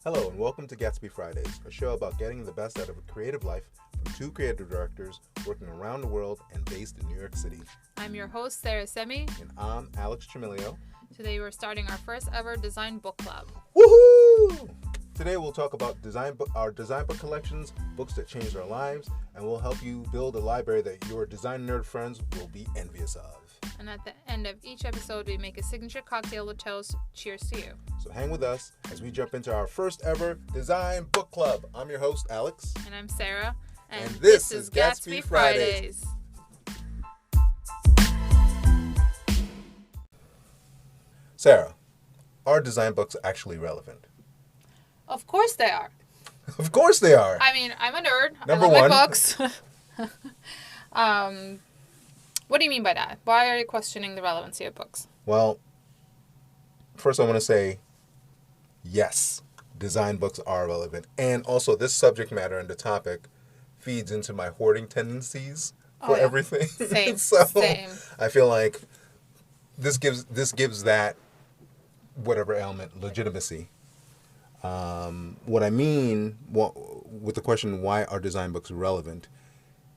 Hello and welcome to GATSBY Fridays, a show about getting the best out of a creative life from two creative directors working around the world and based in New York City. I'm your host, Sarah Semi. And I'm Alex Tremilio. Today we're starting our first ever design book club. Woohoo! Today we'll talk about our design book collections, books that changed our lives, and we'll help you build a library that your design nerd friends will be envious of. And at the end of each episode, we make a signature cocktail with toast. Cheers to you. So hang with us as we jump into our first ever design book club. I'm your host, Alex. And I'm Sarah. And this is GATSBY Fridays. Sarah, are design books actually relevant? Of course they are. Of course they are. I mean, I'm a nerd. Number I love one. my books. What do you mean by that? Why are you questioning the relevancy of books? Well, first I want to say, yes, design books are relevant. And also this subject matter and the topic feeds into my hoarding tendencies for everything. Same. Same. I feel like this gives that whatever element legitimacy. What I mean with the question, why are design books relevant?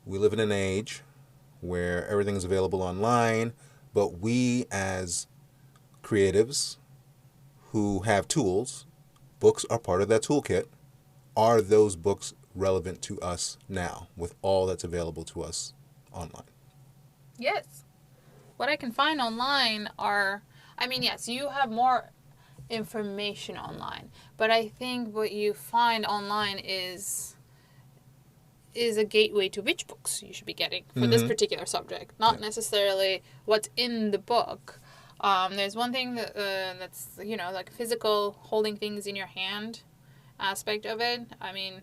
We live in an age where everything is available online, but we as creatives who have tools, books are part of that toolkit. Are those books relevant to us now with all that's available to us online? Yes. What I can find online yes, you have more information online, but I think what you find online is a gateway to which books you should be getting for this particular subject, not necessarily what's in the book. There's one thing that's like physical, holding things in your hand aspect of it. I mean,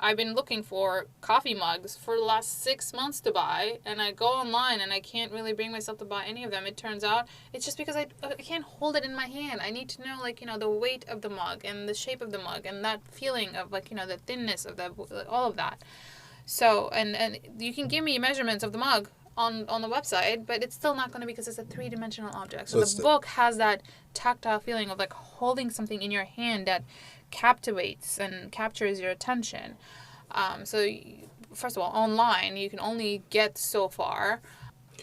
I've been looking for coffee mugs for the last 6 months to buy, and I go online and I can't really bring myself to buy any of them. It turns out it's just because I can't hold it in my hand. I need to know, the weight of the mug and the shape of the mug and that feeling of, the thinness of all of that. So, and you can give me measurements of the mug on the website, but it's still not going to be because it's a three-dimensional object. So the book has that tactile feeling of, holding something in your hand that captivates and captures your attention. First of all, online, you can only get so far.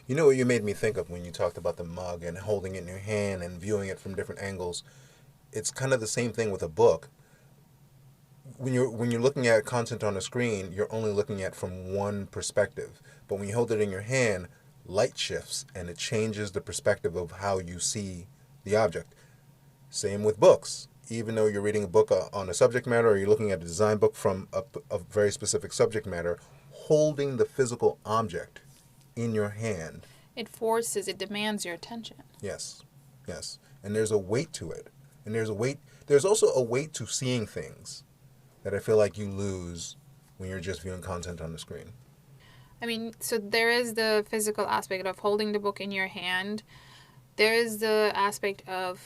You know what you made me think of when you talked about the mug and holding it in your hand and viewing it from different angles? It's kind of the same thing with a book. When you're looking at content on a screen, you're only looking at from one perspective. But when you hold it in your hand, light shifts and it changes the perspective of how you see the object. Same with books. Even though you're reading a book on a subject matter or you're looking at a design book from a very specific subject matter, holding the physical object in your hand. It demands your attention. Yes. And there's a weight to it. And there's also a weight to seeing things that I feel like you lose when you're just viewing content on the screen. I mean, so there is the physical aspect of holding the book in your hand. There is the aspect of,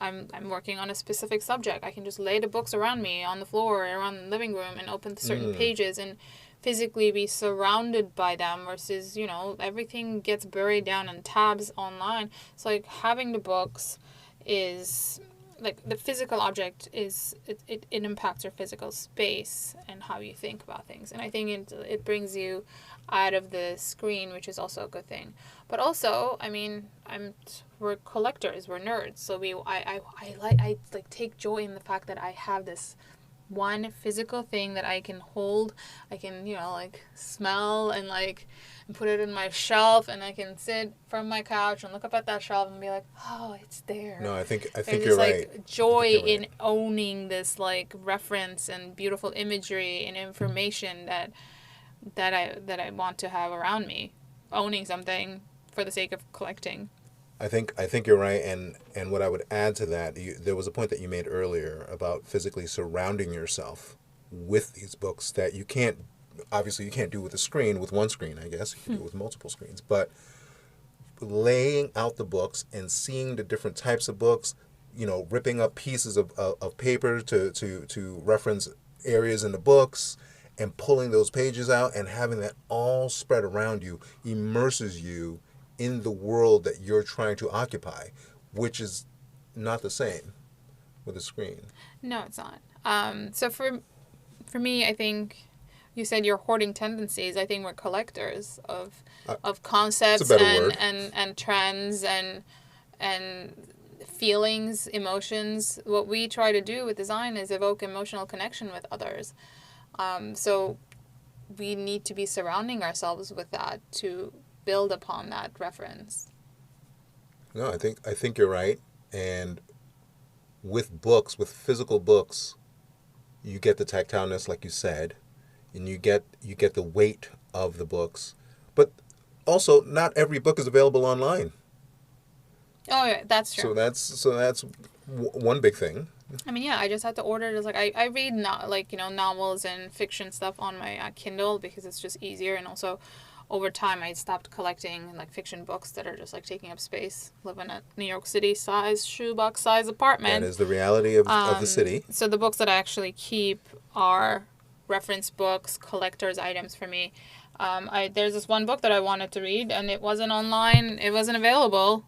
I'm working on a specific subject. I can just lay the books around me on the floor or around the living room and open certain pages and physically be surrounded by them versus, everything gets buried down in tabs online. So, having the books is, the physical object it impacts your physical space and how you think about things. And I think it brings you out of the screen, which is also a good thing. But also, we're collectors, we're nerds, so I take joy in the fact that I have this one physical thing that I can hold. I can smell and put it in my shelf, and I can sit from my couch and look up at that shelf and be like, oh, it's there. No, I think There's you're this, right. Joy in owning this reference and beautiful imagery and information that I want to have around me. Owning something for the sake of collecting. I think you're right, and what I would add to that, there was a point that you made earlier about physically surrounding yourself with these books that you can't do with one screen, I guess. You can do it with multiple screens. But laying out the books and seeing the different types of books, ripping up pieces of paper to reference areas in the books and pulling those pages out and having that all spread around you immerses you in the world that you're trying to occupy, which is not the same. with a screen. No, it's not. So for me, I think you said your hoarding tendencies. I think we're collectors of concepts It's a better word. and trends and feelings, emotions. What we try to do with design is evoke emotional connection with others. So we need to be surrounding ourselves with that to build upon that reference. No, I think you're right. And with books, with physical books, you get the tactileness, like you said, and you get the weight of the books. But also, not every book is available online. Oh, yeah, that's true. So that's one big thing. I mean, yeah, I just had to order. Just like I read novels and fiction stuff on my Kindle because it's just easier, and also over time I stopped collecting like fiction books that are just like taking up space. Live in a New York City size shoebox size apartment. That is the reality of the city. So the books that I actually keep are reference books, collector's items for me. There's this one book that I wanted to read, and it wasn't online. It wasn't available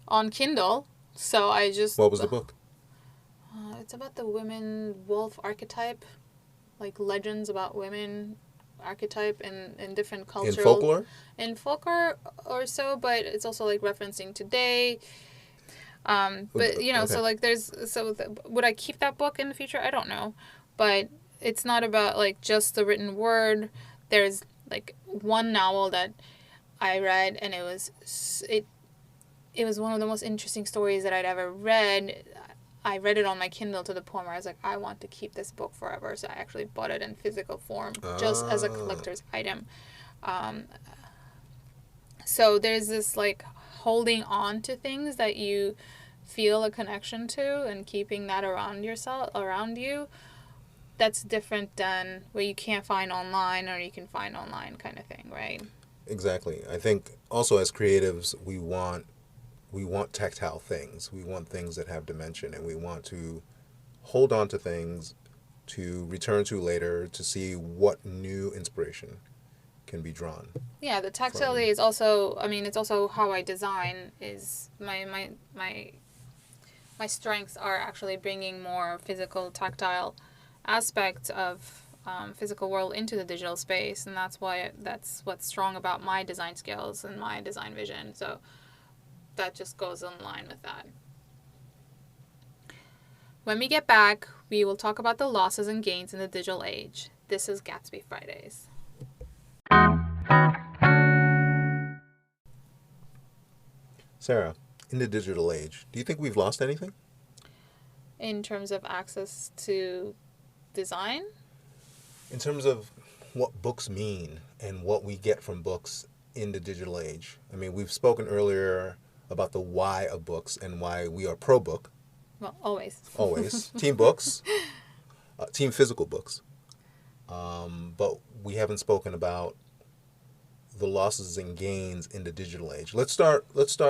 on Kindle. So I just... What was the book? It's about the women wolf archetype, like legends about women archetype in different cultures. In folklore? In folklore or so, but it's also like referencing today. But you know, okay. so like would I keep that book in the future? I don't know, but it's not about like just the written word. There's like one novel that I read, and it was one of the most interesting stories that I'd ever read. I read it on my Kindle to the point where I was like, I want to keep this book forever. So I actually bought it in physical form just as a collector's item. So there's this like holding on to things that you feel a connection to and keeping that around you. That's different than what you can't find online or you can find online kind of thing, right? Exactly. I think also as creatives, we want tactile things. We want things that have dimension, and we want to hold on to things to return to later to see what new inspiration can be drawn. Yeah, the tactility is also, I mean, it's also how I design. Is my strengths are actually bringing more physical, tactile aspects of physical world into the digital space, and that's what's strong about my design skills and my design vision. So that just goes in line with that. When we get back, we will talk about the losses and gains in the digital age. This is Gatsby Fridays. Sarah, in the digital age, do you think we've lost anything? In terms of access to design? In terms of what books mean and what we get from books in the digital age. I mean, we've spoken earlier about the why of books and why we are pro-book. Well, always. Always. Team books. Team physical books. But we haven't spoken about the losses and gains in the digital age. Let's start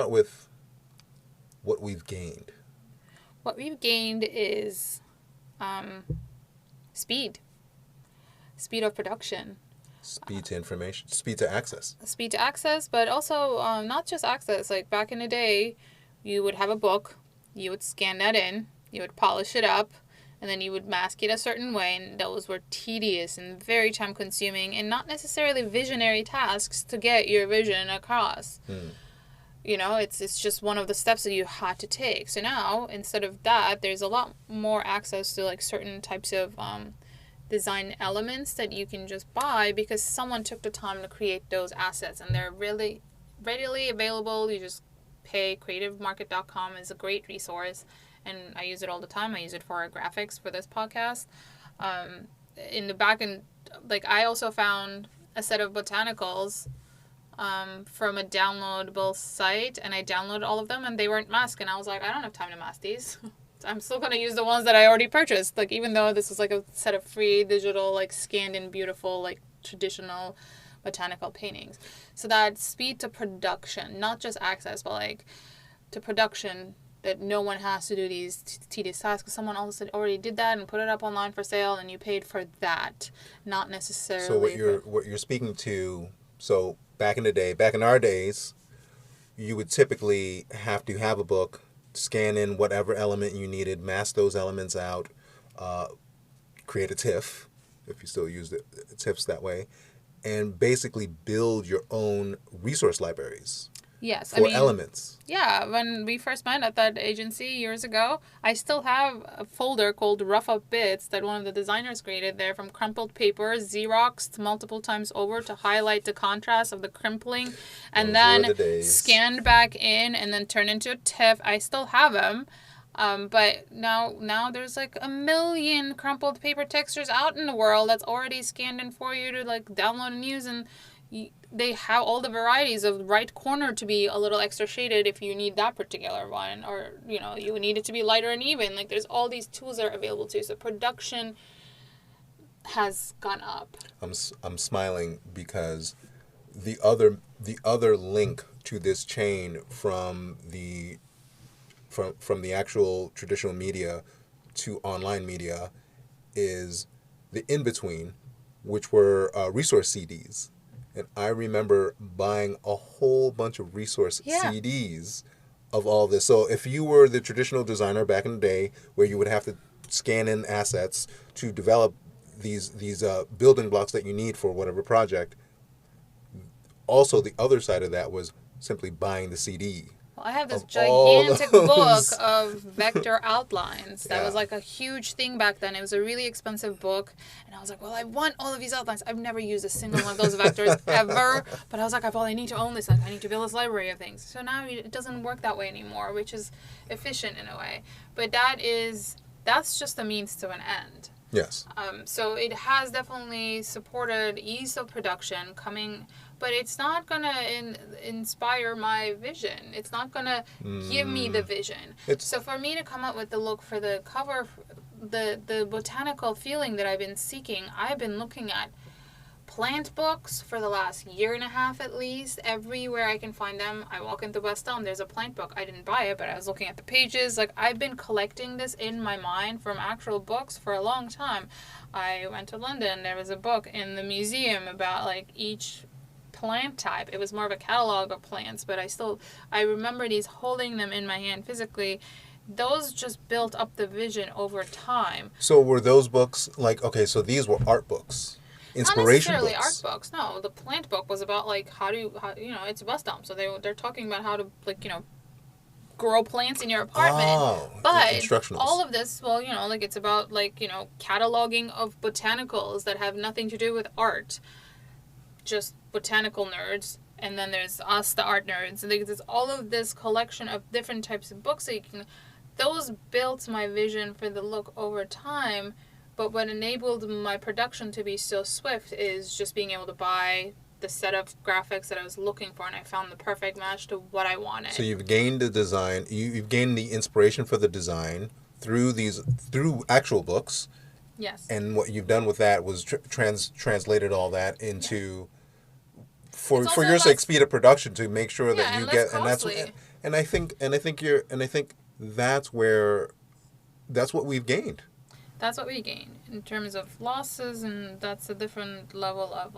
with what we've gained. What we've gained is speed. Speed of production. Speed to information, speed to access. Speed to access, but also not just access. Like back in the day, you would have a book, you would scan that in, you would polish it up, and then you would mask it a certain way, and those were tedious and very time consuming and not necessarily visionary tasks to get your vision across. You know, it's just one of the steps that you had to take. So now, instead of that, there's a lot more access to like certain types of design elements that you can just buy because someone took the time to create those assets, and they're really readily available. You just pay. Creativemarket.com is a great resource, and I use it all the time. I use it for our graphics for this podcast. In the back end, like I also found a set of botanicals from a downloadable site, and I downloaded all of them, and they weren't masked, and I was like, I don't have time to mask these. I'm still going to use the ones that I already purchased. Like, even though this is like a set of free digital, like scanned in beautiful, like traditional botanical paintings. So that speed to production, not just access, but like to production, that no one has to do these tedious tasks because someone else already did that and put it up online for sale, and you paid for that, not necessarily. So what you're speaking to, so back in our days, you would typically have to have a book scan in whatever element you needed, mask those elements out, create a TIFF, if you still use the TIFFs that way, and basically build your own resource libraries. Yes, for elements. Yeah, when we first met at that agency years ago, I still have a folder called Rough Up Bits that one of the designers created there from crumpled paper, Xeroxed multiple times over to highlight the contrast of the crimpling, and then scanned back in and then turned into a TIFF. I still have them. But now there's like a million crumpled paper textures out in the world that's already scanned in for you to like download and use, and they have all the varieties of right corner to be a little extra shaded if you need that particular one, or you need it to be lighter and even. Like there's all these tools that are available to you. So production has gone up. I'm smiling because the other link to this chain from the actual traditional media to online media is the in-between, which were resource CDs. And I remember buying a whole bunch of resource CDs of all this. So if you were the traditional designer back in the day where you would have to scan in assets to develop these building blocks that you need for whatever project, also the other side of that was simply buying the CD. Well, I have this gigantic book of vector outlines. That was like a huge thing back then. It was a really expensive book. And I was like, well, I want all of these outlines. I've never used a single one of those vectors ever. But I was like, I need to own this. Like, I need to build this library of things. So now it doesn't work that way anymore, which is efficient in a way. But that's just a means to an end. Yes. So it has definitely supported ease of production coming, but it's not going to inspire my vision. It's not going to give me the vision. So for me to come up with the look for the cover, the botanical feeling that I've been seeking, I've been looking at plant books for the last year and a half at least. Everywhere I can find them. I walk into West Elm, there's a plant book. I didn't buy it, but I was looking at the pages. Like, I've been collecting this in my mind from actual books for a long time. I went to London. There was a book in the museum about like each plant type. It was more of a catalog of plants, but I remember these, holding them in my hand physically. Those just built up the vision over time. So were those books like, okay, so these were art books? Inspiration Not necessarily books. art books. No, the plant book was about like how it's West Elm, so they're talking about how to grow plants in your apartment. Oh, but instructionals. All of this, it's about cataloging of botanicals that have nothing to do with art, just botanical nerds. And then there's us, the art nerds, and there's all of this collection of different types of books that those built my vision for the look over time. But what enabled my production to be so swift is just being able to buy the set of graphics that I was looking for, and I found the perfect match to what I wanted. So you've gained the design, you've gained the inspiration for the design through actual books. Yes. And what you've done with that was translated all that into for your sake, speed of production, to make sure that you get, and I think that's what we've gained. That's what we gain in terms of losses, and that's a different level of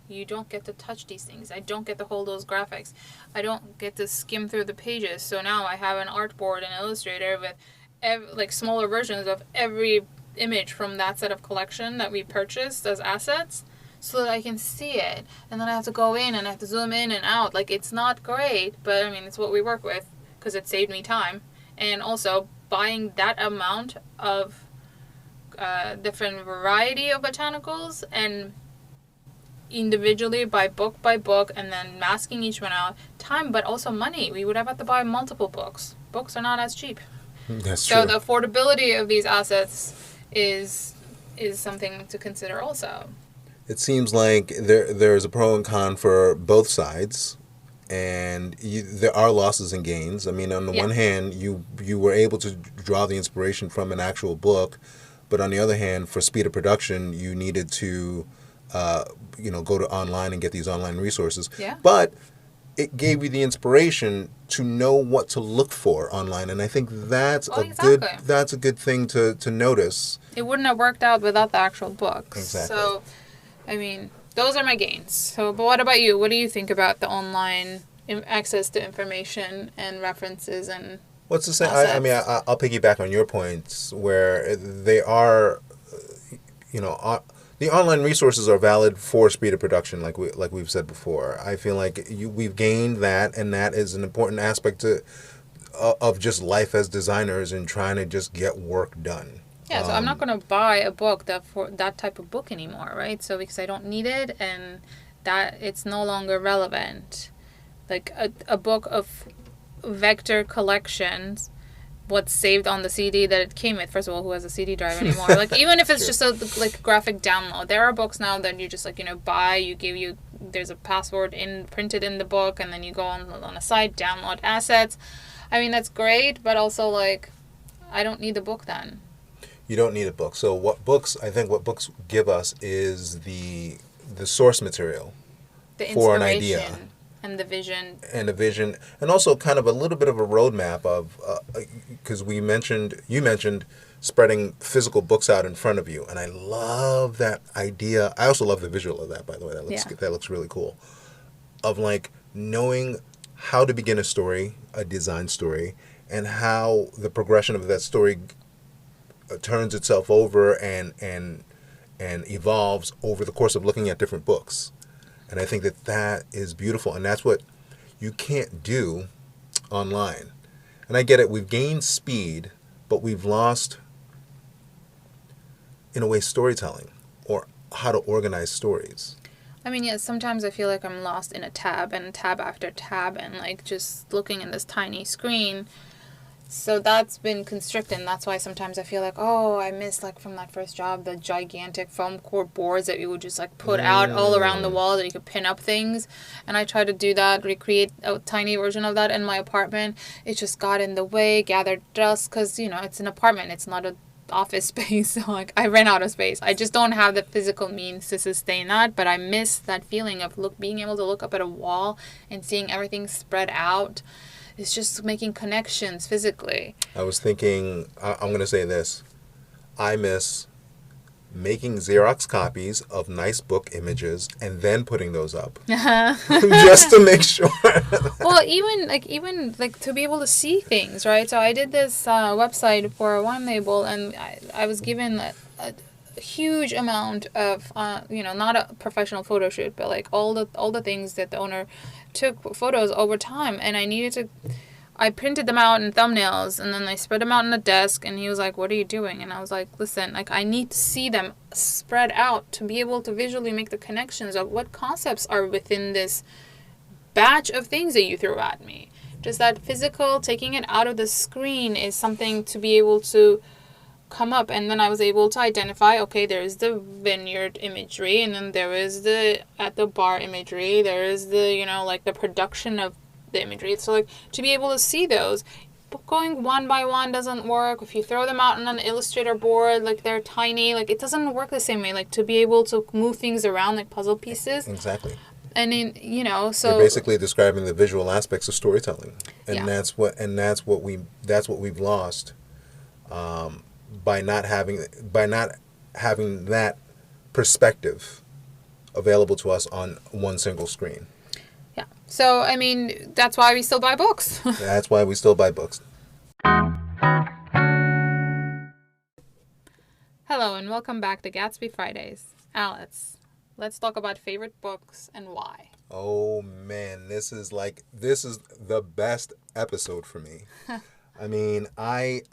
you don't get to touch these things. I don't get to hold those graphics. I don't get to skim through the pages. So now I have an artboard in Illustrator with smaller versions of every image from that set of collection that we purchased as assets, so that I can see it. And then I have to go in and I have to zoom in and out. It's not great, but I mean, it's what we work with because it saved me time. And also buying that amount of different variety of botanicals and individually by book, and then masking each one out, time, but also money. We would have had to buy multiple books. Books are not as cheap. That's true. So the affordability of these assets is something to consider also. It seems like there's a pro and con for both sides, and there are losses and gains. I mean, on the one hand, you were able to draw the inspiration from an actual book, but on the other hand, for speed of production, you needed to, go to online and get these online resources. Yeah. But it gave you the inspiration to know what to look for online, and I think that's a good thing to notice. It wouldn't have worked out without the actual books. Exactly. So, I mean, those are my gains. So, but what about you? What do you think about the online access to information and references and What's the same? I mean, assets. I'll piggyback on your points where they are, you know, the online resources are valid for speed of production, like we've said before. I feel like we've gained that, and that is an important aspect of just life as designers and trying to just get work done. Yeah, so I'm not going to buy a book that for that type of book anymore, right? So because I don't need it and that it's no longer relevant. Like a book of vector collections, what's saved on the CD that it came with. First of all, who has a CD drive anymore? Like even if it's True. just a like graphic download, there are books now that you just like buy. You there's a password in printed in the book, and then you go on a site, download assets. I mean that's great, but also like I don't need the book then. You don't need a book. So I think what books give us is the source material The for an idea inspiration and the vision. and a vision, and also kind of a little bit of a roadmap of because you mentioned spreading physical books out in front of you, and I love that idea. I also love the visual of that, by the way. Yeah. That looks really cool. Of like knowing how to begin a story, a design story, and how the progression of that story turns itself over and evolves over the course of looking at different books. And I think that that is beautiful, and that's what you can't do online. And I get it, we've gained speed, but we've lost, in a way, storytelling or how to organize stories. I mean, yeah, sometimes I feel like I'm lost in a tab and tab after tab and like just looking in this tiny screen. So that's been constricting. That's why sometimes I feel like, oh, I miss like from that first job the gigantic foam core boards that you would just like put out all around the wall that you could pin up things. And I tried to do that, recreate a tiny version of that in my apartment. It just got in the way, gathered dust because it's an apartment. It's not a office space. So like I ran out of space. I just don't have the physical means to sustain that, but I miss that feeling of being able to look up at a wall and seeing everything spread out. It's just making connections physically. I was thinking, I'm going to say this. I miss making Xerox copies of nice book images and then putting those up. Just to make sure. Well, even to be able to see things, right? So I did this website for a wine label, and I was given a huge amount of not a professional photo shoot, but like all the things that the owner took photos over time, and I printed them out in thumbnails, and then I spread them out on the desk, and he was like, what are you doing? And I was like, listen, like I need to see them spread out to be able to visually make the connections of what concepts are within this batch of things that you threw at me. Just that physical, taking it out of the screen is something to be able to come up. And then I was able to identify, okay, there's the vineyard imagery, and then there is the at the bar imagery, there is the like the production of the imagery. So like to be able to see those, but going one by one doesn't work. If you throw them out on an Illustrator board, like they're tiny, like it doesn't work the same way. Like to be able to move things around like puzzle pieces. Exactly. And so you're basically describing the visual aspects of storytelling, and yeah. that's what we've lost by not having that perspective available to us on one single screen. Yeah. So I mean, that's why we still buy books. That's why we still buy books. Hello and welcome back to GATSBY Fridays. Alex, let's talk about favorite books and why. Oh man, this is the best episode for me. I mean, I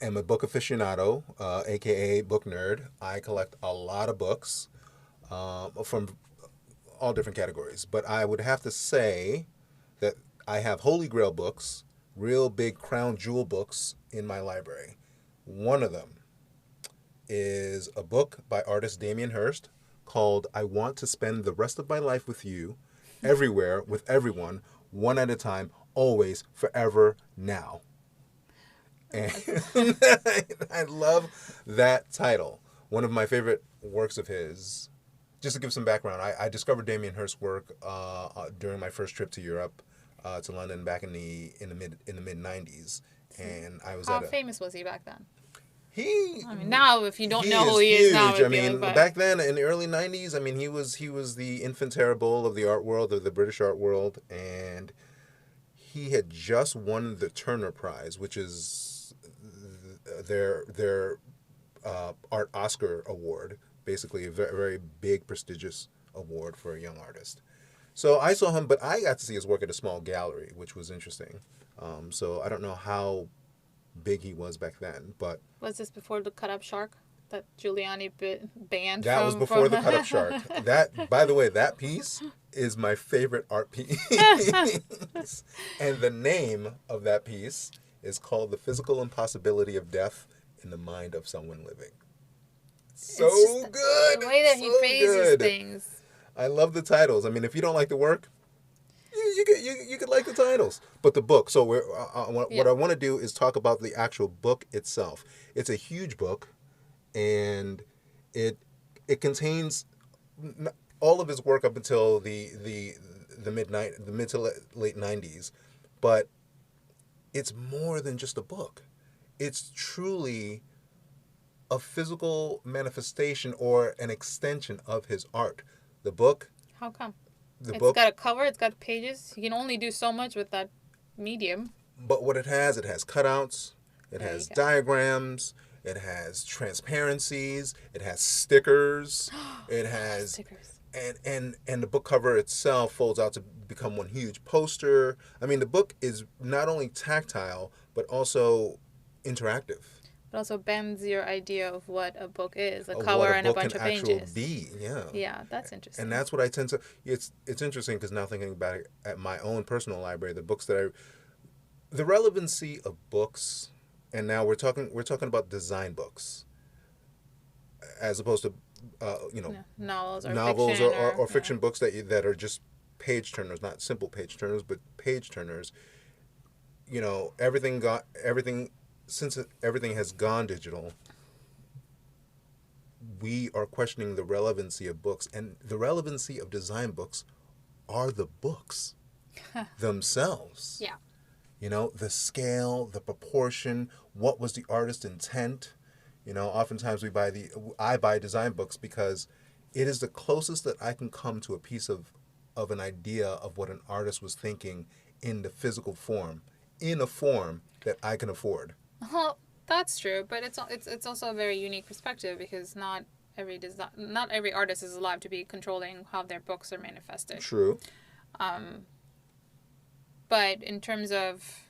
am a book aficionado, aka book nerd. I collect a lot of books from all different categories, but I would have to say that I have Holy Grail books, real big crown jewel books in my library. One of them is a book by artist Damien Hirst called I Want to Spend the Rest of My Life with You, Everywhere, with Everyone, One at a Time, Always, Forever, Now. And I love that title. One of my favorite works of his. Just to give some background, I discovered Damien Hirst's work during my first trip to Europe, to London back in the mid '90s, and I was How famous was he back then? I mean, now if you don't know who he huge. is now, I mean, back then in the early '90s, I mean, he was the infant terrible of the art world, of the British art world, and he had just won the Turner Prize, which is their art Oscar award, basically a very, very big prestigious award for a young artist. So I saw him, but I got to see his work at a small gallery, which was interesting. So I don't know how big he was back then, but Was this before the Cut Up Shark that Giuliani banned? that was before the Cut Up Shark. That, by the way, that piece is my favorite art piece. And the name of that piece is called "The Physical Impossibility of Death in the Mind of Someone Living." So good. The way that he so phrases good. things. I love the titles. I mean, if you don't like the work, you could like the titles. But the book. So what I want to do is talk about the actual book itself. It's a huge book, and it contains all of his work up until the mid to late 90s. But it's more than just a book. It's truly a physical manifestation or an extension of his art. The book. How come? It's got a cover. It's got pages. You can only do so much with that medium. But what it has cutouts. It has diagrams. It has transparencies. It has stickers. It has stickers. And the book cover itself folds out to become one huge poster. I mean, the book is not only tactile but also interactive. It also bends your idea of what a book is, a cover and a bunch of pages. Yeah, that's interesting. And that's what I tend to. It's interesting because now thinking about it at my own personal library, the books that the relevancy of books, and now we're talking about design books, as opposed to novels or fiction books that are just page turners, not simple page turners, but page turners. Since everything has gone digital, we are questioning the relevancy of books, and the relevancy of design books are the books themselves. Yeah. The scale, the proportion, what was the artist's intent? Oftentimes I buy design books because it is the closest that I can come to a piece of an idea of what an artist was thinking in the physical form, in a form that I can afford. Well, that's true, but it's also a very unique perspective because not every artist is allowed to be controlling how their books are manifested. True. But in terms of,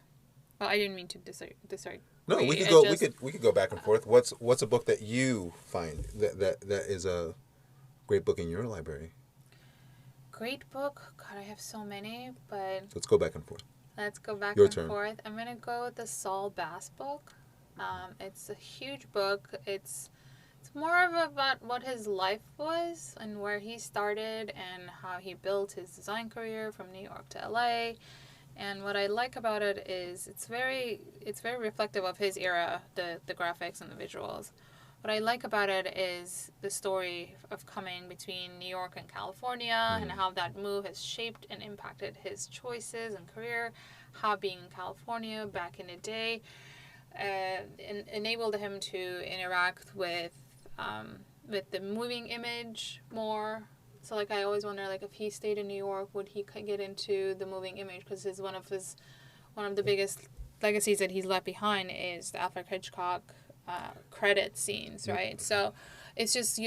well, I didn't mean to disagree. No, we could go back and forth. What's a book that you find that is a great book in your library? Great book? God, I have so many, but Let's go back and forth. Let's go back Your and turn. forth. I'm going to go with the Saul Bass book. It's a huge book. It's more of about what his life was and where he started and how he built his design career from New York to LA. And what I like about it is it's very reflective of his era, the graphics and the visuals. What I like about it is the story of coming between New York and California and how that move has shaped and impacted his choices and career, how being in California back in the day enabled him to interact with the moving image more. So I always wonder if he stayed in New York, would he get into the moving image? Because one of the biggest legacies that he's left behind is the Alfred Hitchcock credit scenes, right? So it's just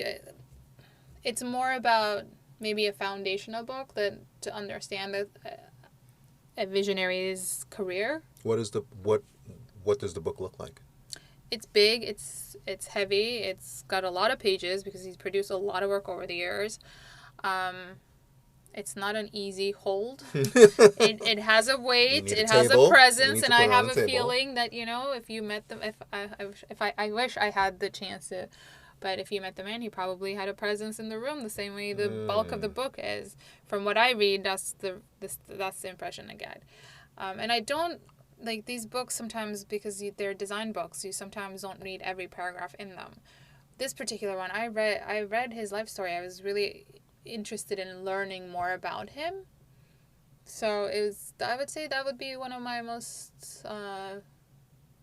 it's more about maybe a foundational book to understand a visionary's career. What does the book look like? It's big. It's heavy. It's got a lot of pages because he's produced a lot of work over the years. It's not an easy hold. It has a weight. It has a presence, and I have a feeling that if you met them, if I wish I had the chance to, but if you met the man, he probably had a presence in the room the same way the bulk of the book is. From what I read, that's the impression I get, and I don't like these books sometimes because they're design books. You sometimes don't read every paragraph in them. This particular one, I read his life story. I was really interested in learning more about him. So I would say that would be one of my most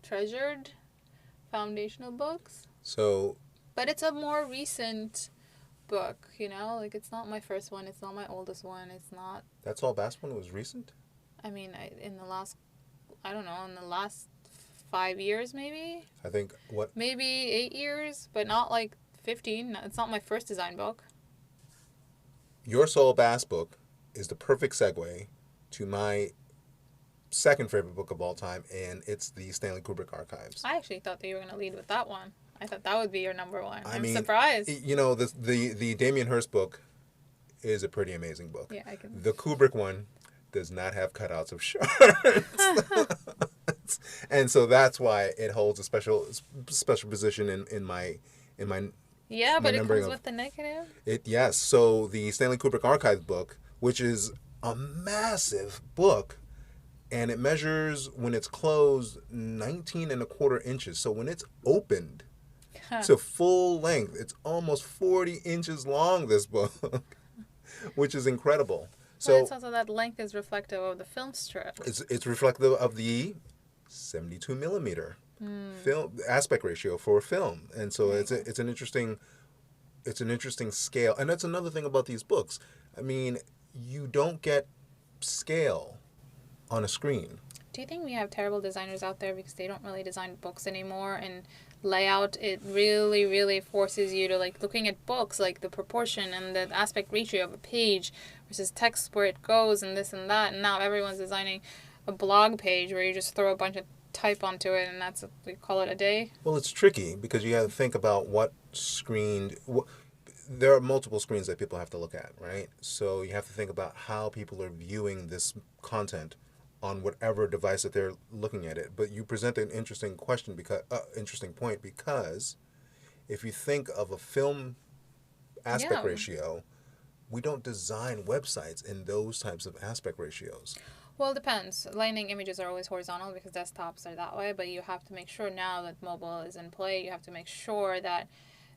treasured foundational books. But it's a more recent book, it's not my first one, it's not my oldest one, it's not. That's All Bass one was recent? I mean, in the last, I don't know, in the last 5 years maybe? I think what? Maybe 8 years, but not like 15. It's not my first design book. Your Soul Bass book is the perfect segue to my second favorite book of all time, and it's the Stanley Kubrick Archives. I actually thought that you were going to lead with that one. I thought that would be your number one. I I'm mean, surprised. You know, the Damien Hirst book is a pretty amazing book. Yeah, I can. The Kubrick one does not have cutouts of sharks. And so that's why it holds a special position in my Yeah, but it remembering comes of- with the negative. Yes. So the Stanley Kubrick Archives book, which is a massive book, and it measures, when it's closed, 19 and a quarter inches. So when it's opened to full length, it's almost 40 inches long, this book, which is incredible. So But it's also that length is reflective of the film strip. it's reflective of the 72 millimeter film aspect ratio for film, and so it's an interesting scale. And that's another thing about these books. I mean, you don't get scale on a screen. Do you think we have terrible designers out there because they don't really design books anymore? And layout, it really, really forces you to, like, looking at books, like the proportion and the aspect ratio of a page versus text, where it goes and this and that. And now everyone's designing a blog page where you just throw a bunch of type onto it and that's, we call it a day. Well, it's tricky because you have to think about what screen. There are multiple screens that people have to look at, right? So you have to think about how people are viewing this content on whatever device that they're looking at it. But you present an interesting question, interesting point, because if you think of a film aspect Yeah. ratio, we don't design websites in those types of aspect ratios. Well, it depends. Landing images are always horizontal because desktops are that way, but you have to make sure now that mobile is in play, you have to make sure that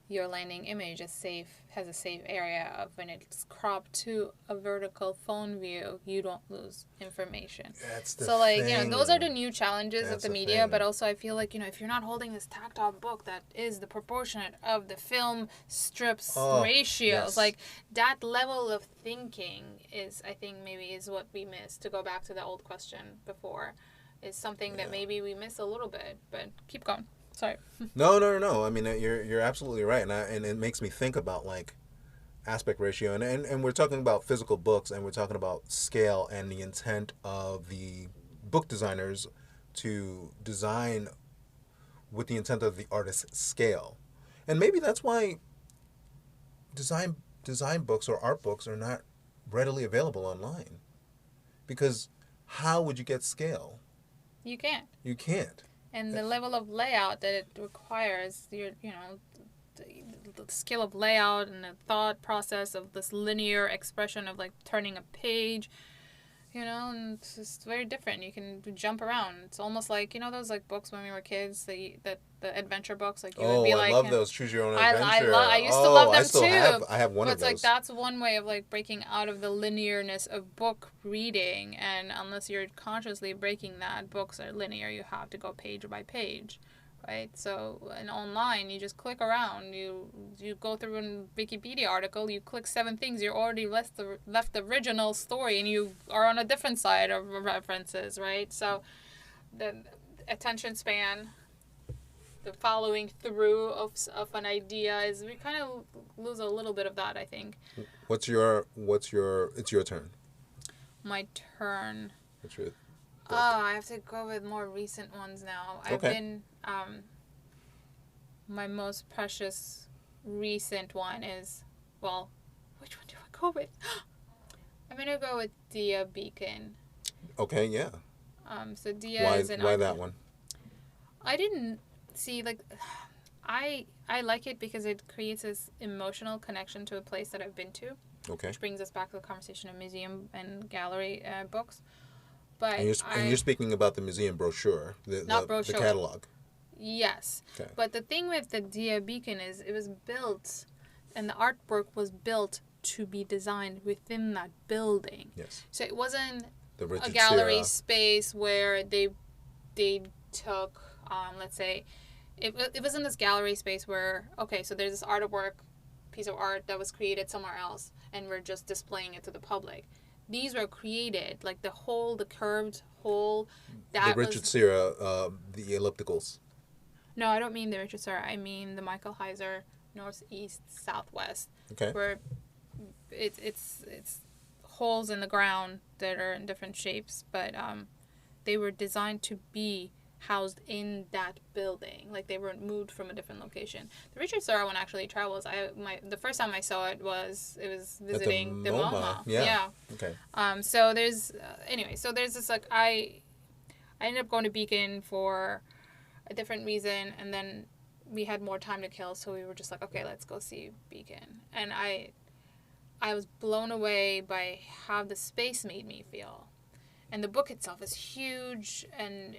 your landing image is safe, has a safe area of when it's cropped to a vertical phone view, you don't lose information. That's the So, like, thing. those are the new challenges of That's the the media, thing. but also I feel like, if you're not holding this tactile book that is the proportionate of the film strips ratios, yes. like, that level of thinking is, I think, maybe is what we miss, to go back to the old question before, is something that maybe we miss a little bit, but keep going. Sorry. No. I mean, you're absolutely right, and it makes me think about, like, aspect ratio, and we're talking about physical books, and we're talking about scale and the intent of the book designers to design with the intent of the artist's scale, and maybe that's why design books or art books are not readily available online, because how would you get scale? You can't. You can't. And the level of layout that it requires, the skill of layout and the thought process of this linear expression of, like, turning a page, and it's just very different. You can jump around. It's almost like, those, like, books when we were kids, the adventure books, like, you would be like... I love those Choose Your Own Adventure. I used to love them too. I have one but of it's those. like, that's one way of, like, breaking out of the linearness of book reading, and unless you're consciously breaking that, books are linear. You have to go page by page, right? So, and online, you just click around. You go through a Wikipedia article, you click 7 things, you're already left the original story, and you are on a different side of references, right? So, the attention span, the following through of an idea is, we kind of lose a little bit of that, I think. It's your turn. My turn. What's your I have to go with more recent ones now. I've been, my most precious recent one is, well, which one do I go with? I'm going to go with Dia Beacon. Okay, yeah. So Dia is an... Why that one? I didn't see, like, I like it because it creates this emotional connection to a place that I've been to. Okay. Which brings us back to the conversation of museum and gallery books. But And you're speaking about the museum brochure, Not brochure. the catalog. Yes. Okay. But the thing with the Dia Beacon is it was built, and the artwork was built to be designed within that building. Yes. So it wasn't The a Richard gallery Serra. space where they took, let's say, it wasn't this gallery space where, okay, so there's this piece of art that was created somewhere else, and we're just displaying it to the public. these were created, like the curved hole, The that Richard was. Serra, the ellipticals. No, I don't mean the Richard Serra. I mean the Michael Heiser northeast southwest, Okay. where it's holes in the ground that are in different shapes, but they were designed to be housed in that building. Like they were moved from a different location. The Richard Serra one actually travels. The first time I saw it was visiting the MoMA. Yeah. Okay. So there's anyway. So there's this like I ended up going to Beacon for a different reason, and then we had more time to kill, so we were just like, okay, let's go see Beacon. And I was blown away by how the space made me feel. And the book itself is huge, and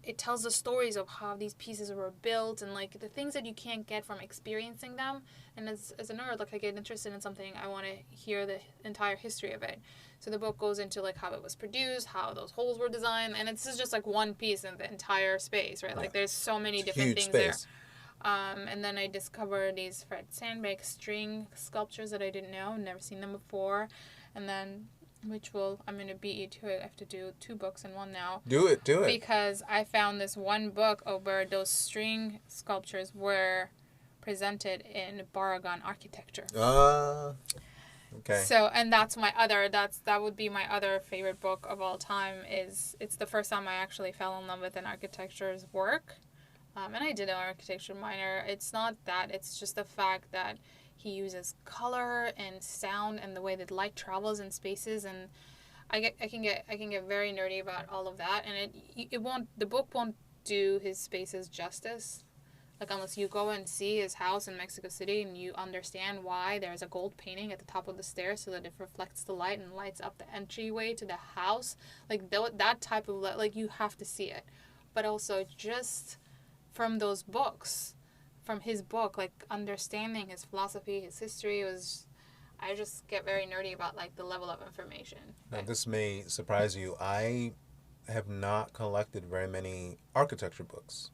it tells the stories of how these pieces were built and like the things that you can't get from experiencing them. And as a nerd, like I get interested in something, I want to hear the entire history of it. So the book goes into like how it was produced, how those holes were designed, and it's just like one piece in the entire space, right? Like there's so many different things space. there. And then I discovered these Fred Sandberg string sculptures that I didn't know, never seen them before. And then, I'm going to beat you to it. I have to do 2 books in one now. Do it. Because I found this one book where those string sculptures were presented in Baragon architecture. Okay. So, and that would be my other favorite book of all time. It's the first time I actually fell in love with an architecture's work. And I did an architecture minor. It's not that. It's just the fact that he uses color and sound and the way that light travels in spaces, and I can get very nerdy about all of that. And the book won't do his spaces justice, like unless you go and see his house in Mexico City and you understand why there's a gold painting at the top of the stairs so that it reflects the light and lights up the entryway to the house. Like that type of like you have to see it, but also just from those books. From his book, like understanding his philosophy, his history I just get very nerdy about like the level of information. Now, this may surprise you. I have not collected very many architecture books.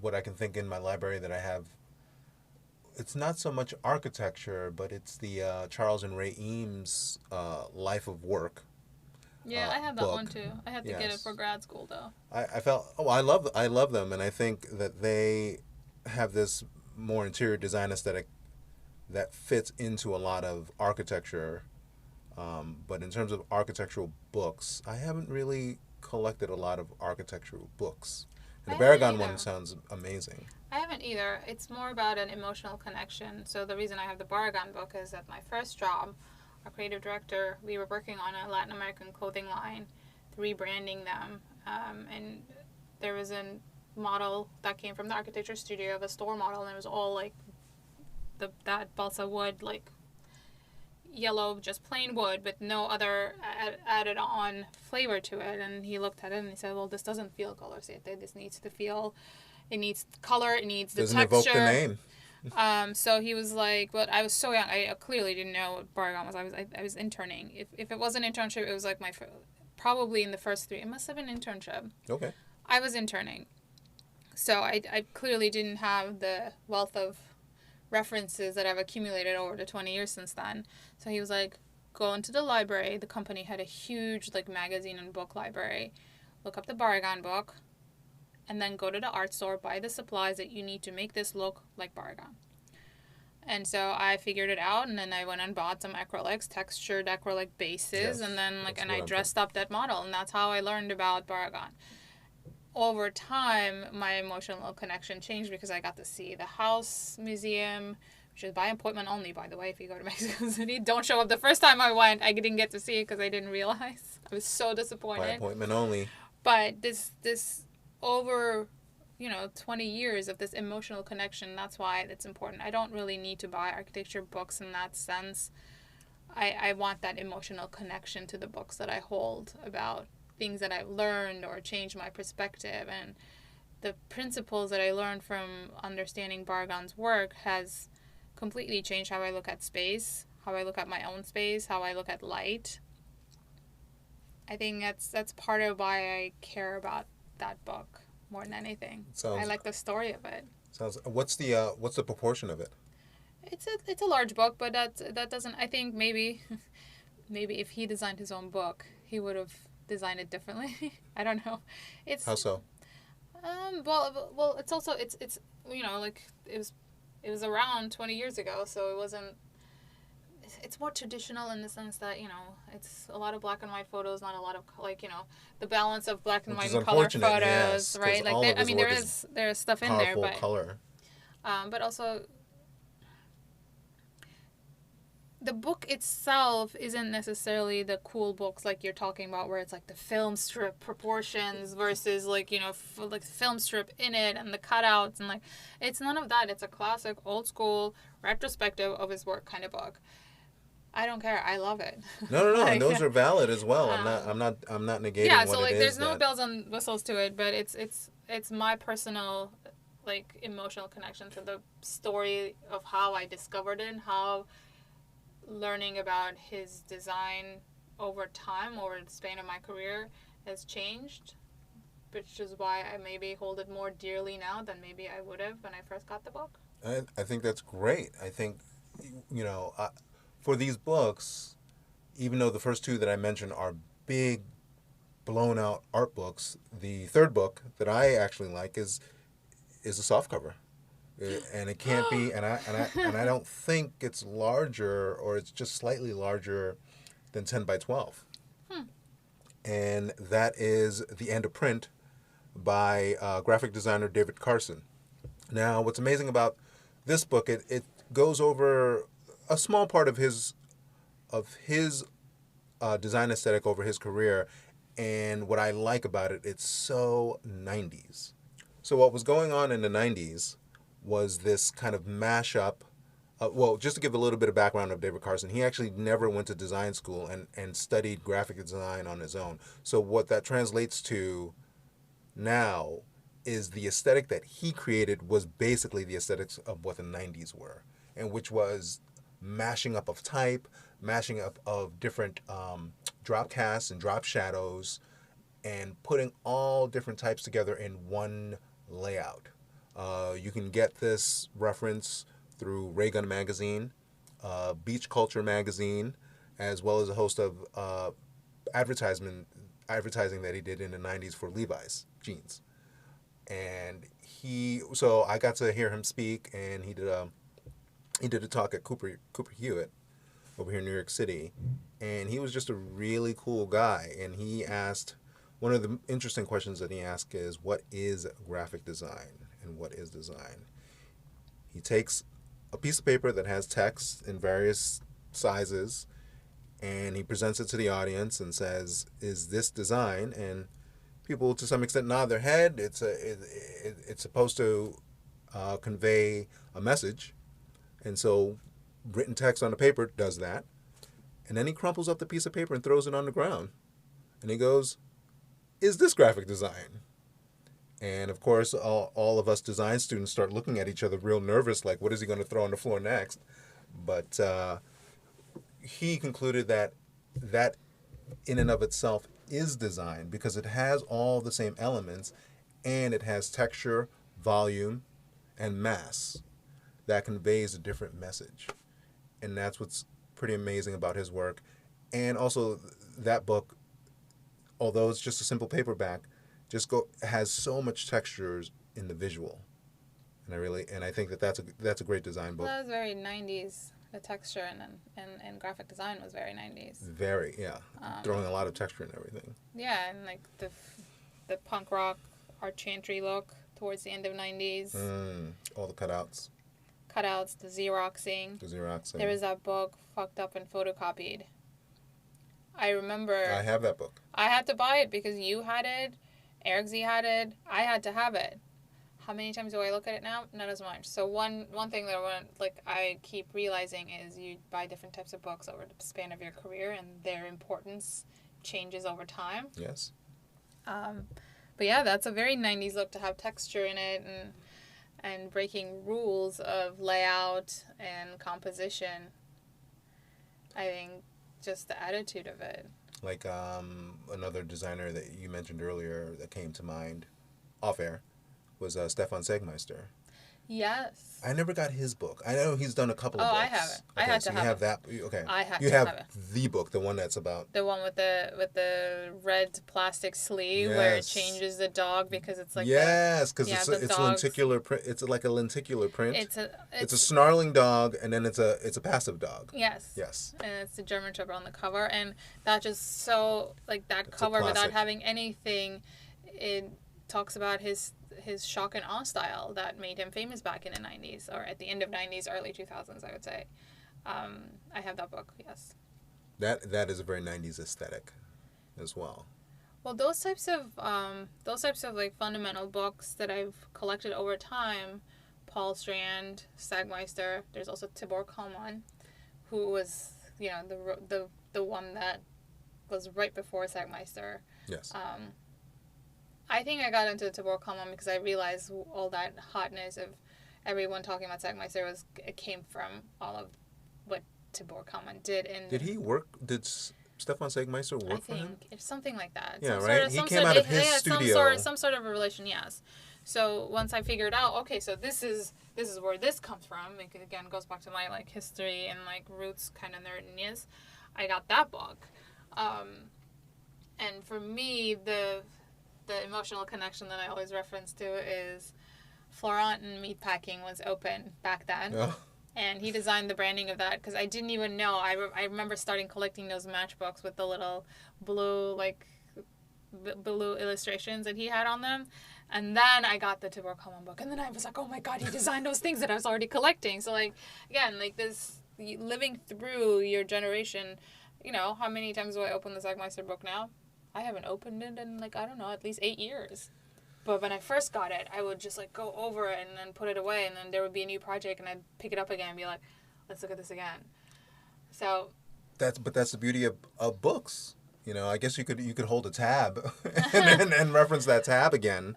What I can think in my library that I have, it's not so much architecture, but it's the Charles and Ray Eames Life of Work. Yeah, I have that book. One too. I had to get it for grad school though. I love them, and I think that they have this more interior design aesthetic that fits into a lot of architecture. But in terms of architectural books, I haven't really collected a lot of architectural books. And the Baragon one sounds amazing. I haven't either. It's more about an emotional connection. So the reason I have the Baragon book is that my first job, our creative director, we were working on a Latin American clothing line, rebranding them, and there was a model that came from the architecture studio of a store model, and it was all like that balsa wood, like yellow, just plain wood, but no other added on flavor to it. And he looked at it and he said, well, this doesn't feel color stated. This needs to feel, it needs color, it needs the texture. Doesn't evoke the name. So he was like, but I was so young, I clearly didn't know what Baragon was. I was interning. If it was an internship, it was like probably in the first 3. It must have been an internship. Okay. I was interning. So I clearly didn't have the wealth of references that I've accumulated over the 20 years since then. So he was like, go into the library. The company had a huge like magazine and book library. Look up the Baragon book. And then go to the art store, buy the supplies that you need to make this look like Baragon. And so I figured it out, and then I went and bought some acrylics, textured acrylic bases, and then I dressed up that model, and that's how I learned about Baragon. Over time, my emotional connection changed because I got to see the house museum, which is by appointment only, by the way, if you go to Mexico City. Don't show up. The first time I went, I didn't get to see it because I didn't realize. I was so disappointed. By appointment only. But this over 20 years of this emotional connection, that's why it's important. I don't really need to buy architecture books in that sense. I want that emotional connection to the books that I hold about things that I've learned or changed my perspective, and the principles that I learned from understanding Baragon's work has completely changed how I look at space, how I look at my own space, how I look at light. I think that's part of why I care about that book more than anything. I like the story of it. What's the proportion of it? It's a large book, but that doesn't. I think maybe maybe if he designed his own book, he would have designed it differently. I don't know. It's How so? well, it's also it's like it was around 20 years ago, so it wasn't. It's more traditional in the sense that it's a lot of black and white photos, not a lot of the balance of black and Which white is and color unfortunate, photos, yes, 'cause right? Like all of I his mean work there is is stuff in there, powerful color. but also the book itself isn't necessarily the cool books like you're talking about, where it's like the film strip proportions versus like like film strip in it and the cutouts, and like it's none of that. It's a classic old school retrospective of his work kind of book. I don't care. I love it. No, no, no, and Like, those are valid as well. um, I'm not yeah. negating So what it like, is there's no that. bells and whistles to it, but it's my personal like emotional connection to the story of how I discovered it, and how learning about his design over time, over the span of my career, has changed, which is why I maybe hold it more dearly now than maybe I would have when I first got the book. I think that's great. I think, you know, for these books, even though the first two that I mentioned are big, blown out art books, the third book that I actually like is a soft cover. And it can't be, and I don't think it's larger, or it's just slightly larger than 10 by 12. Hmm. And that is The End of Print by graphic designer David Carson. Now, what's amazing about this book, it goes over a small part of his design aesthetic over his career, and what I like about it, it's so 90s. So what was going on in the 90s was this kind of mashup. Well, just to give a little bit of background of David Carson, he actually never went to design school and studied graphic design on his own. So what that translates to now is the aesthetic that he created was basically the aesthetics of what the 90s were, and which was mashing up of type, mashing up of different drop casts and drop shadows, and putting all different types together in one layout. You can get this reference through Ray Gun Magazine, Beach Culture Magazine, as well as a host of advertising that he did in the 90s for Levi's jeans. And so I got to hear him speak, and he did a talk at Cooper Hewitt over here in New York City, and he was just a really cool guy. And he asked, one of the interesting questions that he asked is, what is graphic design and what is design? He takes a piece of paper that has text in various sizes, and he presents it to the audience and says, is this design? And people to some extent nod their head. It's supposed to convey a message, and so written text on the paper does that. And then he crumples up the piece of paper and throws it on the ground, and he goes, is this graphic design? And of course, all of us design students start looking at each other real nervous, like, what is he going to throw on the floor next? But he concluded that that in and of itself is design, because it has all the same elements, and it has texture, volume, and mass that conveys a different message. And that's what's pretty amazing about his work. And also, that book, although it's just a simple paperback, has so much textures in the visual, and I think that's a great design book. Well, that was very 90s. The texture and graphic design was very 90s. Very, yeah, throwing a lot of texture and everything. Yeah, and like the punk rock art chantry look towards the end of 90s. All the cutouts, The Xeroxing. There was that book, Fucked Up and Photocopied. I remember. I have that book. I had to buy it because you had it, Eric Z had it. I had to have it. How many times do I look at it now? Not as much. So one thing that I keep realizing is you buy different types of books over the span of your career, and their importance changes over time. Yes. But yeah, that's a very 90s look to have texture in it, and breaking rules of layout and composition. I think just the attitude of it. Like another designer that you mentioned earlier that came to mind off air was Stefan Segmeister. Yes. I never got his book. I know he's done a couple of Oh, books. I have it. I Okay, had so to you have have it. that. Okay. I had You to have have it. the book, the one that's about. The one with the red plastic sleeve where it Yes. changes the dog because it's like Yes, because yeah, it's the it's dogs. lenticular print. It's like a lenticular print. It's It's a snarling dog, and then it's a passive dog. yes. Yes. And it's the German Shepherd on the cover, and that just so like that It's a cover without classic. having anything, it talks about his shock and awe style that made him famous back in the 90s or at the end of 90s, early 2000s, I would say. I have that book. Yes. That is a very 90s aesthetic as well. Well, those types of like fundamental books that I've collected over time, Paul Strand, Sagmeister. There's also Tibor Kalman, who was the one that was right before Sagmeister. Yes. I think I got into Tibor Kalman because I realized all that hotness of everyone talking about Sagmeister it came from all of what Tibor Kalman did. And Did he work? Did Stefan Sagmeister work for him? I think it's something like that. Yeah, Some right? Sort of, He some came sort, out of they his had studio. Some sort of a relation, yes. So once I figured out, okay, so this is where this comes from. It again goes back to my like history and like roots kind of nerdiness. I got that book, and for me the emotional connection that I always reference to is Florent and Meatpacking was open back then. Oh. And he designed the branding of that because I didn't even know. I remember starting collecting those matchbooks with the little blue, like, blue illustrations that he had on them. And then I got the Tibor Kalman book. And then I was like, oh my God, he designed those things that I was already collecting. So, like, again, like this, living through your generation, how many times do I open the Sagmeister book now? I haven't opened it in, like, I don't know, at least 8 years. But when I first got it, I would just like go over it and then put it away, and then there would be a new project, and I'd pick it up again and be like, "Let's look at this again." So That's the beauty of books. I guess you could hold a tab and reference that tab again,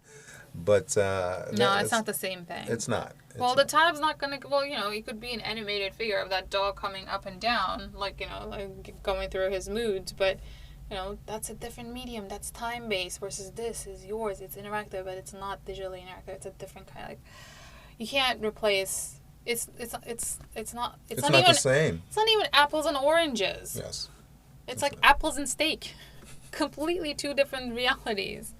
but no, it's not the same thing. It's not. The tab's not gonna. Well, it could be an animated figure of that dog coming up and down, like like going through his moods, but. That's a different medium. That's time-based versus this is yours. It's interactive, but it's not digitally interactive. It's a different kind of like. You can't replace. It's not not even the same. It's not even apples and oranges. Yes. It's like apples and steak, completely two different realities.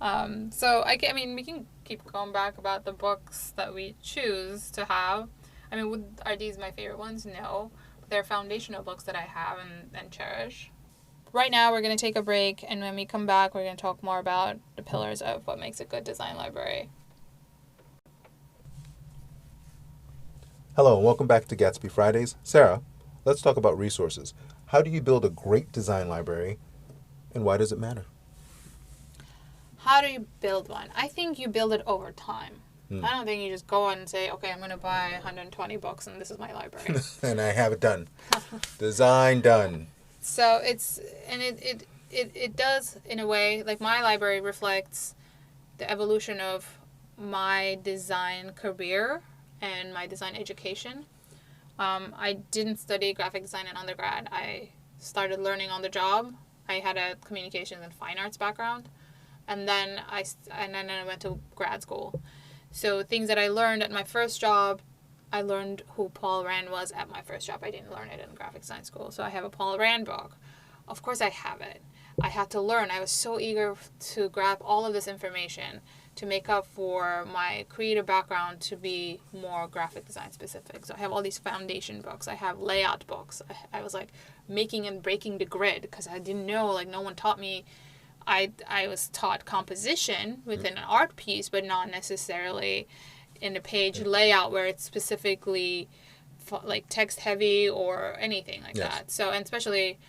So I mean, we can keep going back about the books that we choose to have. I mean, are these my favorite ones? No, they're foundational books that I have and cherish. Right now, we're going to take a break, and when we come back, we're going to talk more about the pillars of what makes a good design library. Hello, and welcome back to GATSBY Fridays. Sarah, let's talk about resources. How do you build a great design library, and why does it matter? How do you build one? I think you build it over time. I don't think you just go and say, okay, I'm going to buy 120 books, and this is my library. And I have it done. Design done. So it does, in a way, like my library reflects the evolution of my design career and my design education. I didn't study graphic design in undergrad. I started learning on the job. I had a communications and fine arts background, and then I went to grad school. So things that I learned at my first job, I learned who Paul Rand was at my first job. I didn't learn it in graphic design school. So I have a Paul Rand book. Of course I have it. I had to learn. I was so eager to grab all of this information to make up for my creative background to be more graphic design specific. So I have all these foundation books. I have layout books. I was like making and breaking the grid because I didn't know, like no one taught me. I was taught composition within an art piece, but not necessarily in the page layout where it's specifically like text heavy or anything like that. So, and especially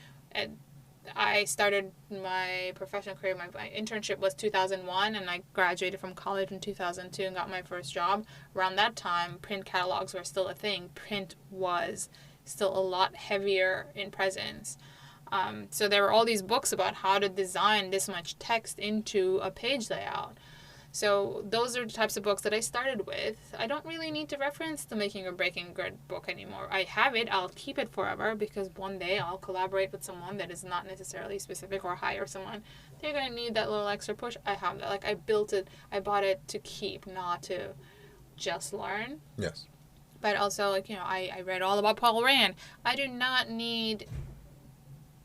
I started my professional career, my internship was 2001, and I graduated from college in 2002 and got my first job. Around that time, print catalogs were still a thing. Print was still a lot heavier in presence. So there were all these books about how to design this much text into a page layout. So those are the types of books that I started with. I don't really need to reference the Making or Breaking Grid book anymore. I have it. I'll keep it forever because one day I'll collaborate with someone that is not necessarily specific or hire someone. They're going to need that little extra push. I have that. Like I built it. I bought it to keep, not to just learn. Yes. But also, like, I read all about Paul Rand. I do not need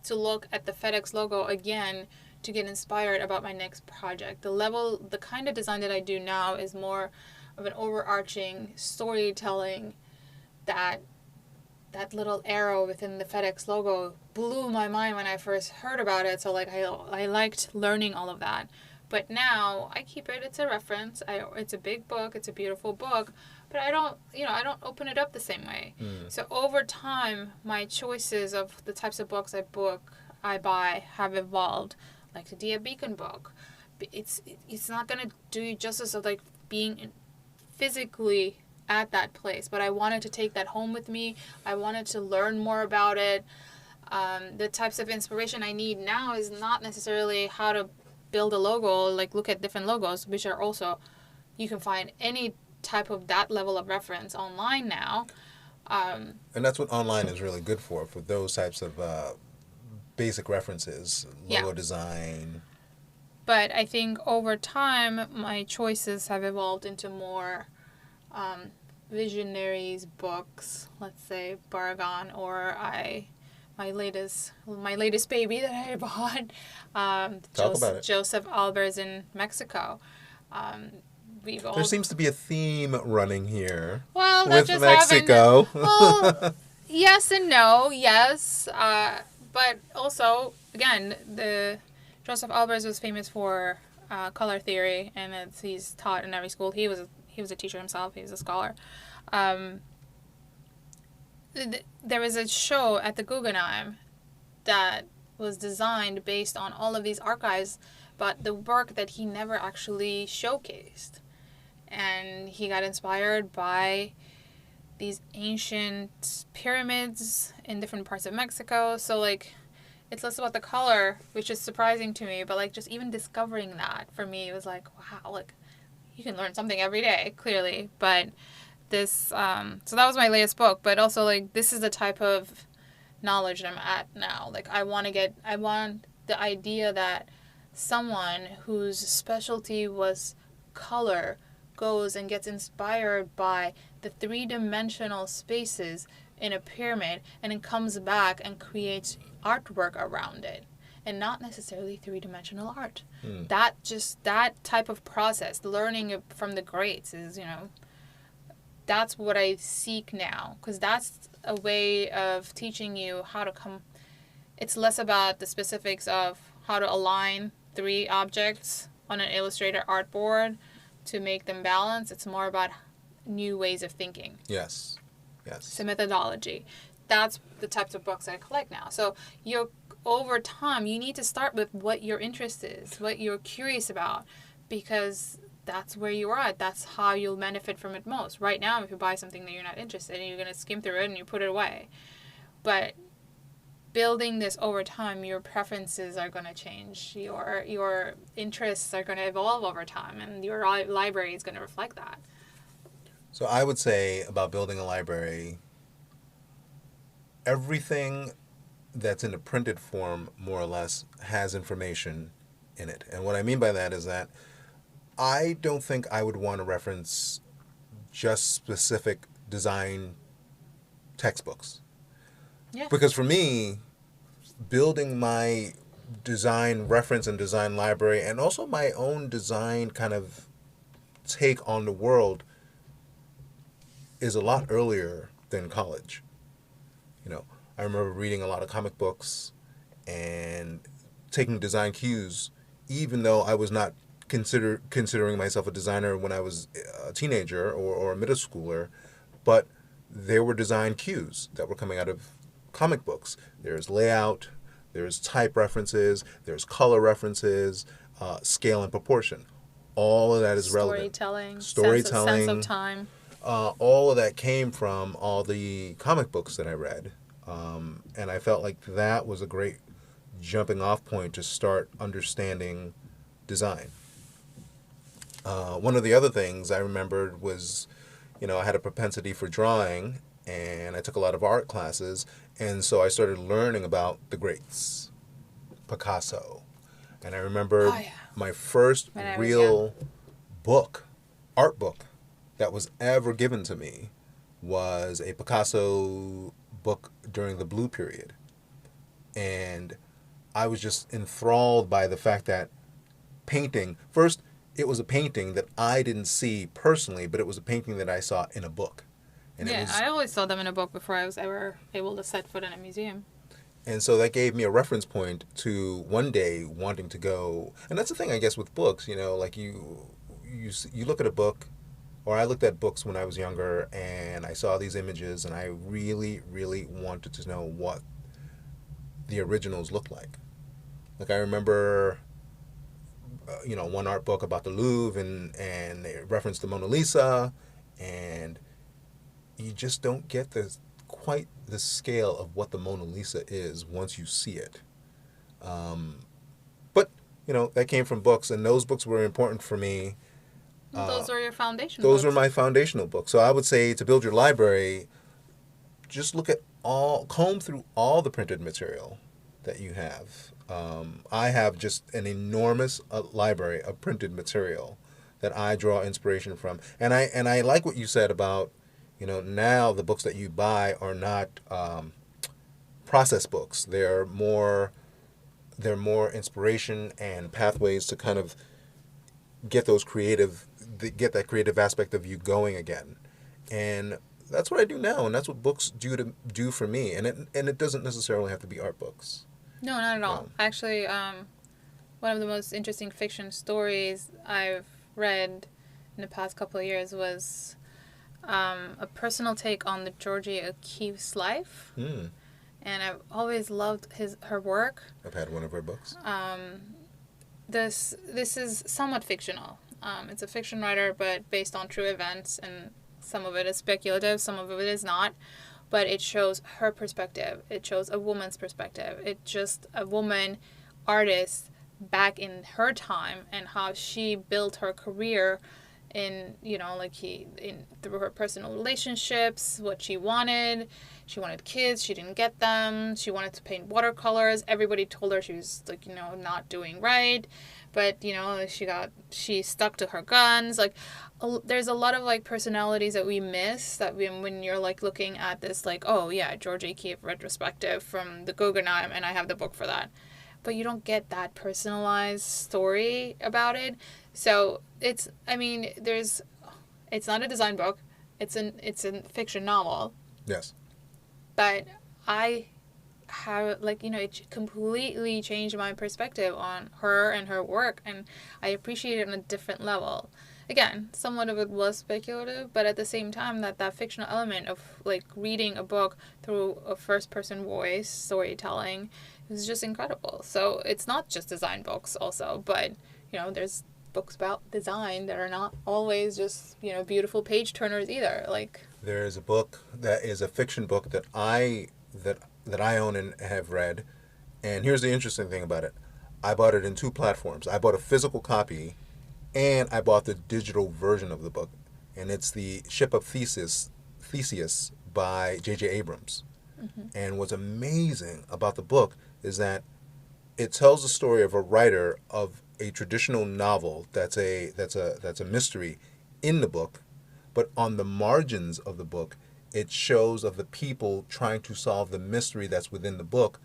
to look at the FedEx logo again to get inspired about my next project. The kind of design that I do now is more of an overarching storytelling. That little arrow within the FedEx logo blew my mind when I first heard about it. So, like, I liked learning all of that. But now I keep it. It's a reference. It's a big book. It's a beautiful book. But I don't open it up the same way. So over time, my choices of the types of books I buy have evolved. Like the Dia Beacon book, it's not gonna do you justice of like being physically at that place. But I wanted to take that home with me. I wanted to learn more about it. The types of inspiration I need now is not necessarily how to build a logo. Like look at different logos, which are also you can find any type of that level of reference online now. And that's what online is really good for those types of basic references, logo design. But I think over time, my choices have evolved into more visionaries books. Let's say Barragan, or my latest baby that I bought, Joseph Albers in Mexico. There seems to be a theme running here. Well, with Mexico. Yes and no. Yes, but also again, the Joseph Albers was famous for color theory, and he's taught in every school. He was a teacher himself. He was a scholar. There was a show at the Guggenheim that was designed based on all of these archives, but the work that he never actually showcased. And he got inspired by these ancient pyramids in different parts of Mexico. So, like, it's less about the color, which is surprising to me. But, like, just even discovering that, for me, it was like, wow, like, you can learn something every day, clearly. But this, so that was my latest book. But also, like, this is the type of knowledge that I'm at now. Like, I want the idea that someone whose specialty was color goes and gets inspired by the three-dimensional spaces in a pyramid and then comes back and creates artwork around it, and not necessarily three-dimensional art. That type of process, learning from the greats, is, that's what I seek now, because that's a way of teaching you how to come. It's less about the specifics of how to align three objects on an Illustrator artboard to make them balance. It's more about new ways of thinking. Yes. So methodology. That's the types of books I collect now. So over time, you need to start with what your interest is, what you're curious about, because that's where you are at. That's how you'll benefit from it most. Right now, if you buy something that you're not interested in, you're going to skim through it and you put it away. But building this over time, your preferences are going to change. Your interests are going to evolve over time, and your library is going to reflect that. So I would say about building a library, everything that's in a printed form, more or less, has information in it. And what I mean by that is that I don't think I would want to reference just specific design textbooks. Yeah. Because for me, building my design reference and design library, and also my own design kind of take on the world, is a lot earlier than college. I remember reading a lot of comic books and taking design cues, even though I was not considering myself a designer when I was a teenager or a middle schooler, but there were design cues that were coming out of comic books. There's layout, there's type references, there's color references, scale and proportion. All of that is relevant. Storytelling, sense of time. All of that came from all the comic books that I read. And I felt like that was a great jumping off point to start understanding design. One of the other things I remembered was, I had a propensity for drawing, and I took a lot of art classes, and so I started learning about the greats, Picasso. And I remember my first real art book that was ever given to me was a Picasso book during the Blue period. And I was just enthralled by the fact that painting, first, it was a painting that I didn't see personally, but it was a painting that I saw in a book. And yeah, it was, I always saw them in a book before I was ever able to set foot in a museum. and so that gave me a reference point to one day wanting to go. And that's the thing, I guess, with books, like you look at a book, or I looked at books when I was younger, and I saw these images, and I really, really wanted to know what the originals looked like. Like I remember, one art book about the Louvre, and they referenced the Mona Lisa, and you just don't get quite the scale of what the Mona Lisa is once you see it. But that came from books, and those books were important for me. Those were your foundation Those were books. my foundational books. So I would say, to build your library, just comb through all the printed material that you have. I have just an enormous library of printed material that I draw inspiration from. And I like what you said about, now the books that you buy are not process books. They're more inspiration and pathways to kind of get that creative aspect of you going again. And that's what I do now, and that's what books do for me. And it doesn't necessarily have to be art books. No, not at all. Actually, one of the most interesting fiction stories I've read in the past couple of years was a personal take on the Georgia O'Keeffe's life. And I've always loved her work. I've had one of her books. This is somewhat fictional. It's a fiction writer, but based on true events, and some of it is speculative, some of it is not. But it shows her perspective. It shows a woman's perspective. It's just a woman artist back in her time, and how she built her career in, through her personal relationships, what she wanted. She wanted kids. She didn't get them. She wanted to paint watercolors. Everybody told her she was, not doing right. But, she stuck to her guns. There's a lot of, personalities that we miss that when you're, looking at this, oh, yeah, Georgia O'Keeffe retrospective from the Guggenheim, and I have the book for that. But you don't get that personalized story about it. So it's not a design book. It's a fiction novel. Yes. But I have, it completely changed my perspective on her and her work, and I appreciate it on a different level. Again, somewhat of it was speculative, but at the same time, that fictional element of, reading a book through a first-person voice storytelling is just incredible. So it's not just design books also, but, there's books about design that are not always just, beautiful page turners either. There's a book that is a fiction book that I own and have read, and here's the interesting thing about it. I bought it in two platforms. I bought a physical copy, and I bought the digital version of the book, and it's The Ship of Theseus by J.J. Abrams. Mm-hmm. And what's amazing about the book is that it tells the story of a writer of a traditional novel that's a mystery in the book, but on the margins of the book, it shows of the people trying to solve the mystery that's within the book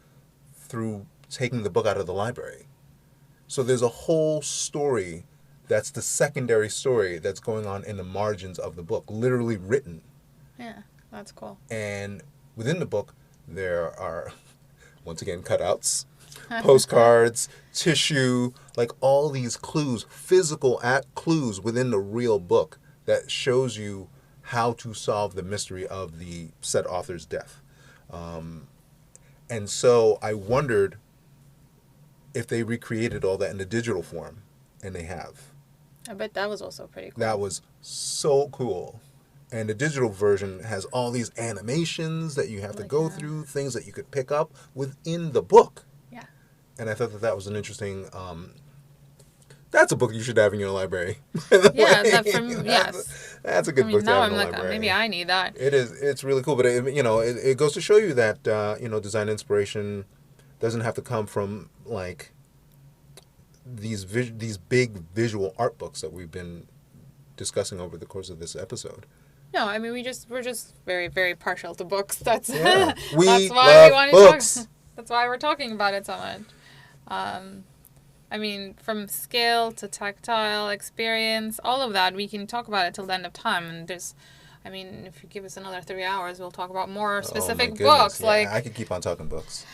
through taking the book out of the library. So there's a whole story that's the secondary story that's going on in the margins of the book, literally written. Yeah, that's cool. And within the book, there are, once again, cutouts, postcards, tissue, all these clues, physical clues within the real book that shows you how to solve the mystery of the said author's death. And so I wondered if they recreated all that in the digital form, and they have. I bet that was also pretty cool. That was so cool. And the digital version has all these animations that you have to go through, things that you could pick up within the book. Yeah. And I thought that was an interesting... that's a book you should have in your library. Yeah, yes. That's a good book to have in the library. Maybe I need that. It is. It's really cool. But, it goes to show you that, design inspiration doesn't have to come from, these big visual art books that we've been discussing over the course of this episode. No, I mean we're just very, very partial to books. That's Yeah. that's why we want to talk. That's why we're talking about it so much. I mean, from scale to tactile experience, all of that, we can talk about it till the end of time. And if you give us another 3 hours, we'll talk about more specific books. Yeah, I could keep on talking books.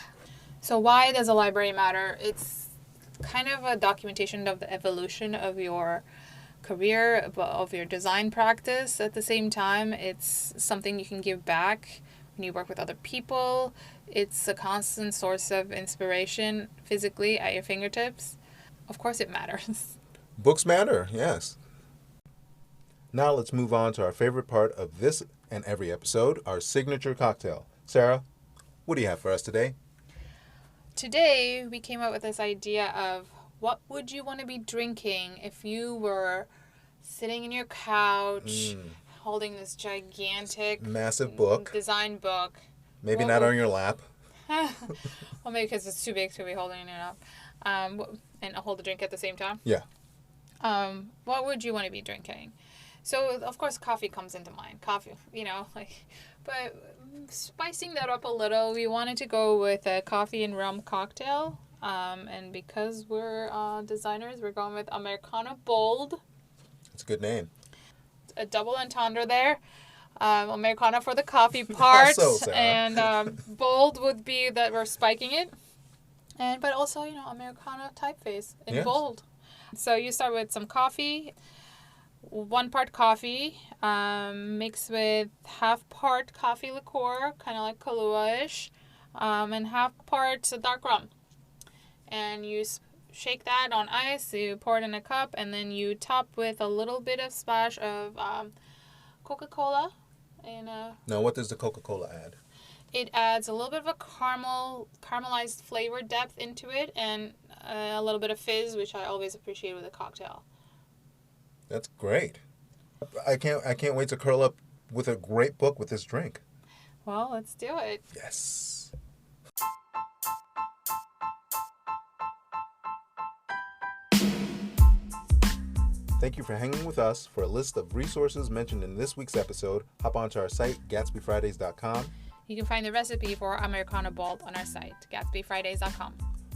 So why does a library matter? It's kind of a documentation of the evolution of your career, of your design practice. At the same time, it's something you can give back when you work with other people. It's a constant source of inspiration physically at your fingertips. Of course it matters. Books matter, yes. Now let's move on to our favorite part of this and every episode, our signature cocktail. Sarah, what do you have for us today? Today, we came up with this idea of what would you want to be drinking if you were sitting in your couch, holding this gigantic... massive book. Design book. Maybe not on your lap. Well, maybe because it's too big to be holding it up. And hold the drink at the same time. Yeah. What would you want to be drinking? So, of course, coffee comes into mind. Coffee, but spicing that up a little, we wanted to go with a coffee and rum cocktail. And because we're designers, we're going with Americano Bold. That's a good name. A double entendre there. Americano for the coffee part. And Bold would be that we're spiking it. But also, Americano typeface in bold. So you start with some coffee. 1 part coffee mixed with half part coffee liqueur, kind of like Kahlua-ish, and half part dark rum. And you shake that on ice, you pour it in a cup, and then you top with a little bit of splash of Coca-Cola. Now, what does the Coca-Cola add? It adds a little bit of a caramelized flavor depth into it, and a little bit of fizz, which I always appreciate with a cocktail. That's great. I can't wait to curl up with a great book with this drink. Well, let's do it. Yes. Thank you for hanging with us. For a list of resources mentioned in this week's episode, hop onto our site, GATSBYFridays.com. You can find the recipe for Americano Bold on our site, GATSBYFridays.com.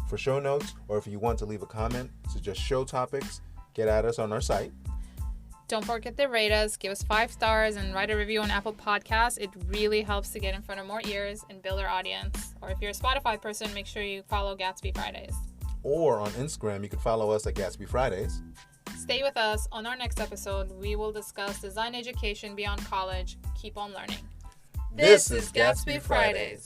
For show notes, or if you want to leave a comment, suggest show topics, get at us on our site. Don't forget to rate us, give us 5 stars, and write a review on Apple Podcasts. It really helps to get in front of more ears and build our audience. Or if you're a Spotify person, make sure you follow Gatsby Fridays. Or on Instagram, you can follow us at Gatsby Fridays. Stay with us. On our next episode, we will discuss design education beyond college. Keep on learning. This is Gatsby Fridays.